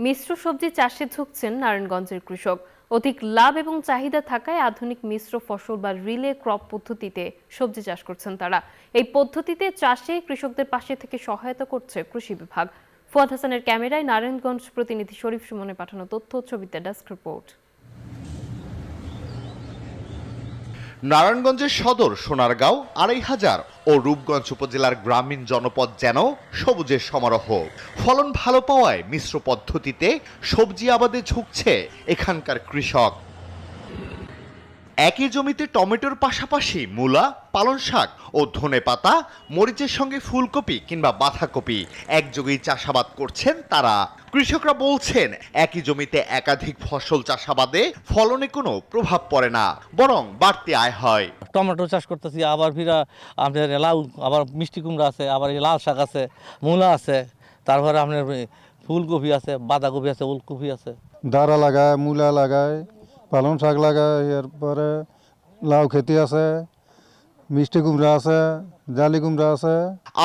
মিশ্র সবজি চাষে ঝুঁকছেন নারায়ণগঞ্জের কৃষক। অধিক লাভ এবং চাহিদা থাকায় আধুনিক মিশ্র ফসল বা রিলে ক্রপ পদ্ধতিতে সবজি চাষ করছেন তারা। এই পদ্ধতিতে চাষে কৃষকদের পাশে থেকে সহায়তা করছে কৃষি বিভাগ। ফুয়াদ হাসানের ক্যামেরায় নারায়ণগঞ্জ প্রতিনিধি শরীফ সুমনের পাঠানো তথ্য, ছবিতে ডেস্ক রিপোর্ট। নারায়ণগঞ্জের সদর সোনারগাঁও ২৫০০ ও রূপগঞ্জ উপজেলার গ্রামীণ জনপদ যেন সবুজের সমারোহ। ফলন ভালো পাওয়ায় মিশ্র পদ্ধতিতে সবজি আবাদে ঝুঁকছে এখানকার কৃষক। একই জমিতে টমেটোর পাশাপাশি মূলা, পালং শাক ও ধনেপাতা, মরিচের সঙ্গে ফুলকপি কিংবা বাঁধাকপি একযোগেই চাষাবাদ করছেন তারা। কৃষকরা বলছেন, একই জমিতে একাধিক ফসল চাষাবাদে ফলনে কোনো প্রভাব পড়ে না, বরং বাড়তি আয় হয়। টমেটো চাষ করতেছি, আবার ফিরা আপনার লাউ, আবার মিষ্টি কুমড়া আছে, আবার লাল শাক আছে, মূলা আছে, তারপরে আপনার ফুলকপি আছে, বাঁধাকপি আছে, ওলকপি আছে। ডাঁড়া লাগায়, মূলা লাগায়, পালং শাক লাগায়, এরপরে লাউ খেতি আছে, মিষ্টি কুমড়া আছে, জালি কুমড়া আছে।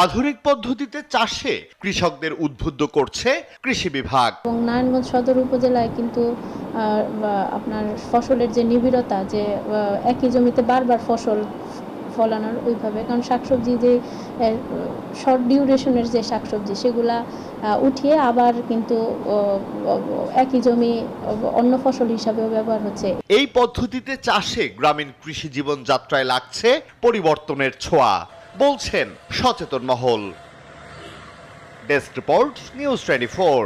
আধুনিক পদ্ধতিতে চাষে কৃষকদের উদ্বুদ্ধ করছে কৃষি বিভাগ। এবং নারায়ণগঞ্জ সদর উপজেলায় কিন্তু আপনার ফসলের যে নিবিড়তা, যে একই জমিতে বারবার ফসল ফলানোর ওইভাবে, কারণ শাকসবজি যে শর্ট ডিউরেশনের যে শাকসবজি সেগুলা উঠিয়ে আবার কিন্তু একই জমি অন্য ফসল হিসাবেও ব্যবহার হচ্ছে। এই পদ্ধতিতে চাষে গ্রামীণ কৃষি জীবন যাত্রায় লাগছে পরিবর্তনের ছোঁয়া, বলছেন সচেতন মহল। Desk report, news 24।